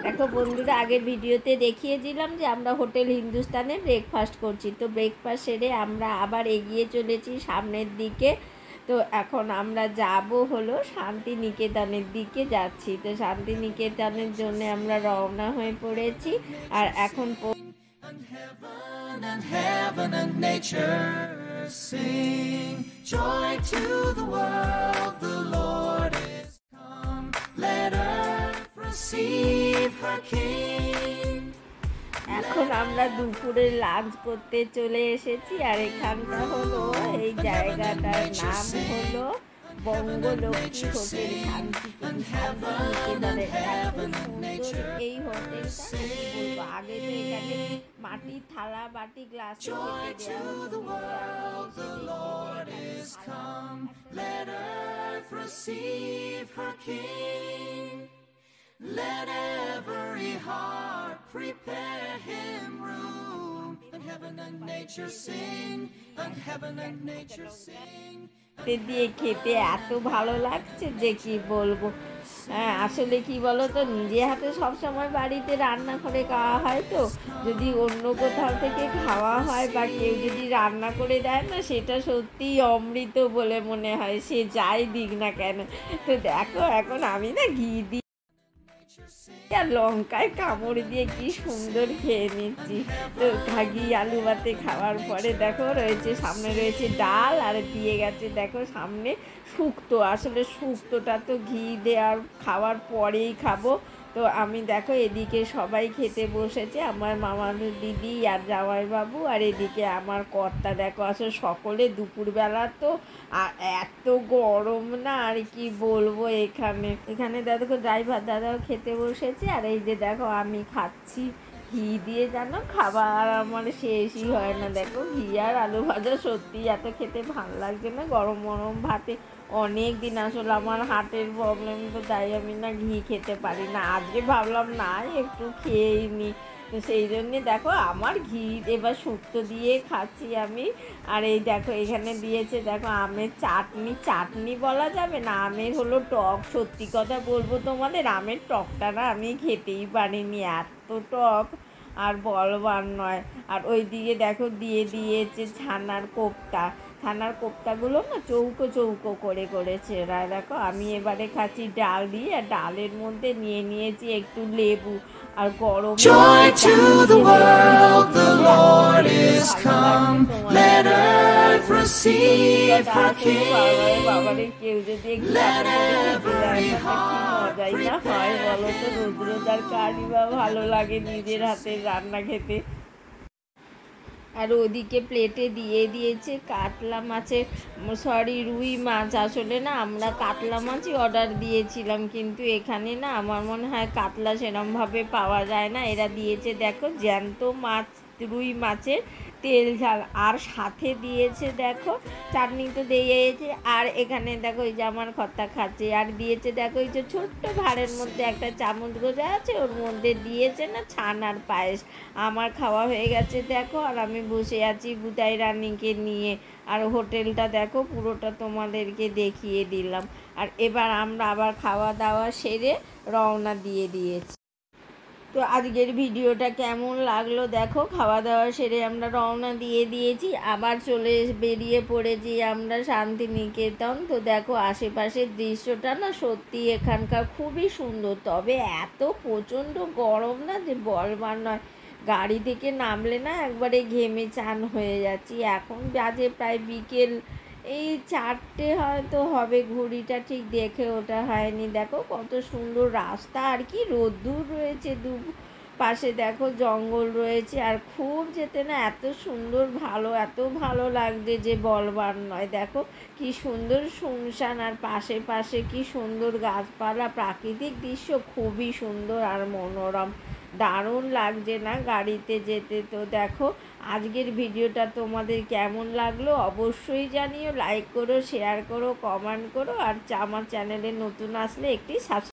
দেখো বন্ধুরা, আগের ভিডিওতে দেখিয়েছিলাম যে আমরা হোটেল হিন্দুস্তানে ব্রেকফাস্ট করছি। তো ব্রেকফাস্ট সেরে আমরা আবার এগিয়ে চলেছি সামনের দিকে। তো এখন আমরা যাব হলো শান্তিনিকেতনের দিকে যাচ্ছি। তো শান্তিনিকেতনের জন্য আমরা রওনা হয়ে পড়েছি। আর এখন Heaven and nature sing joy to the world, the Lord is come, let earth receive her King. এখন আমরা দুপুরে লাঞ্চ করতে চলে এসেছি। আর এখানটা হলো, এই জায়গাটার নাম হলো বঙ্গলক্ষ্মী হোটেল শান্তিনিকেতনের। এত সুন্দর এই হোটেলটা, বলবো। আগে তো এখানে মাটির থালা বাটি গ্লাসে খেতে দেওয়া হতো। Let every heart prepare him room, and heaven and nature sing, and heaven and nature sing. দিয়ে খেতে এত ভালো লাগছে যে কি বলবো। হ্যাঁ, আসলে কি বলো তো, নিজে হাতে সবসময় বাড়িতে রান্না করে খাওয়া হয়। তো যদি অন্য কোথাও থেকে খাওয়া হয় বা কেউ যদি রান্না করে দেয় না, সেটা সত্যিই অমৃত বলে মনে হয়, সে যাই দিক না কেন। তো দেখো, এখন আমি না ঘি দিই আর লঙ্কায় কামড় দিয়ে কি সুন্দর খেয়ে নিচ্ছি। তো ঘি আলু ভাতে খাওয়ার পরে দেখো রয়েছে, সামনে রয়েছে ডাল, আর দিয়ে গেছে দেখো সামনে শুক্তো। আসলে শুক্তোটা তো ঘি দেওয়ার খাওয়ার পরেই খাবো। তো আমি দেখো এদিকে সবাই খেতে বসেছে, আমার মামার দিদি আর জামাইবাবু, আর এদিকে আমার কর্তা। দেখো আসলে সকলে দুপুরবেলা তো এত গরম না, আর কি বলবো। এখানে দেখো ড্রাইভার দাদাও খেতে বসেছে। আর এই যে দেখো আমি খাচ্ছি ঘি দিয়ে, জানো খাবার আমার শেষই হয় না। দেখো ঘি আর আলু ভাজা সত্যি এত খেতে ভালো লাগছে না গরম গরম ভাতে। অনেক দিন আসলে আমার হার্টের প্রবলেম, তো তাই আমি না ঘি খেতে পারি না। আজকে ভাবলাম না একটু খেয়েই নি। তো সেই জন্যে দেখো আমার ঘি এবার শুক্তো দিয়ে খাচ্ছি আমি। আর এই দেখো এখানে দিয়েছে দেখো আমের চাটনি। চাটনি বলা যাবে না, আমের হলো টক। সত্যি কথা বলবো তোমাদের, আমের টকটা না আমি খেতেই পারিনি, এত টক আর বলবার নয়। আর ওই দিকে দেখো দিয়ে দিয়েছে ছানার কোপ্তা। ছানার কোপ্তাগুলো না চৌকো চৌকো করে করেছে এরা। দেখো আমি এবারে খাচ্ছি ডাল দিয়ে, আর ডালের মধ্যে নিয়ে নিয়েছি একটু লেবু। আর গরম Joy to the world, the Lord is come, let earth receive her King. বাবারে, কেউ যদি মজাই না হয় বলো তো। রোজ রোজ আর কারই বা ভালো লাগে নিজের হাতের রান্না খেতে। আর ওদিকে প্লেটে দিয়ে দিয়েছে কাতলা মাছের, রুই মাছ। আসলে না আমরা কাতলা মাছই অর্ডার দিয়েছিলাম, কিন্তু এখানে না আমার মনে হয় কাতলা সেরমভাবে পাওয়া যায় না। এরা দিয়েছে দেখো জ্যান্ত মাছ, রুই মাছের তেল ঝাল, আর সাথে দিয়েছে দেখো চাটনি তো দিয়েছে। আর এখানে দেখো এই যে আমার কর্তা খাচ্ছে, আর দিয়েছে দেখো এই যে ছোট্ট ভাঁড়ের মধ্যে একটা চামচ গোজা আছে, ওর মধ্যে দিয়েছে না ছানার পায়েস। আমার খাওয়া হয়ে গেছে দেখো, আর আমি বসে আছি বুতাই রানীকে নিয়ে। আর হোটেলটা দেখো পুরোটা তোমাদেরকে দেখিয়ে দিলাম। আর এবার আমরা আবার খাওয়া দাওয়া সেরে রওনা দিয়ে দিয়েছি। তো আজকের ভিডিওটা কেমন লাগলো দেখো, খাওয়া দাওয়া সেরে আমরা রওনা দিয়ে দিয়েছি, আবার বেরিয়ে পড়েছি আমরা শান্তিনিকেতন। তো দেখো আশেপাশের দৃশ্যটা না সত্যি এখানকার খুবই সুন্দর, তবে এত প্রচণ্ড গরম না যে বলবার নয়। গাড়ি থেকে নামলে না একবারে ঘেমে চান হয়ে যাচ্ছি। এখন বাজে প্রায় বিকেল এই 4টে হয়তো হবে, ঘড়িটা ঠিক দেখে ওটা হয়নি। দেখো কত সুন্দর রাস্তা, আর কি রোদ্দুর রয়েছে দু পাশে, দেখো জঙ্গল রয়েছে। আর খুব যেতে না এত সুন্দর এত ভালো লাগছে যে বলবার নয়। দেখো কি সুন্দর শুনশান, আর পাশে পাশে কি সুন্দর গাছপালা, প্রাকৃতিক দৃশ্য খুবই সুন্দর আর মনোরম। দারুণ লাগছে না গাড়িতে যেতে। তো দেখো আজকের ভিডিওটা তোমাদের কেমন লাগলো অবশ্যই জানিও। লাইক করো, শেয়ার করো, কমেন্ট করো, আর আমার চ্যানেলে নতুন আসলে একটি সাবস্ক্রাইব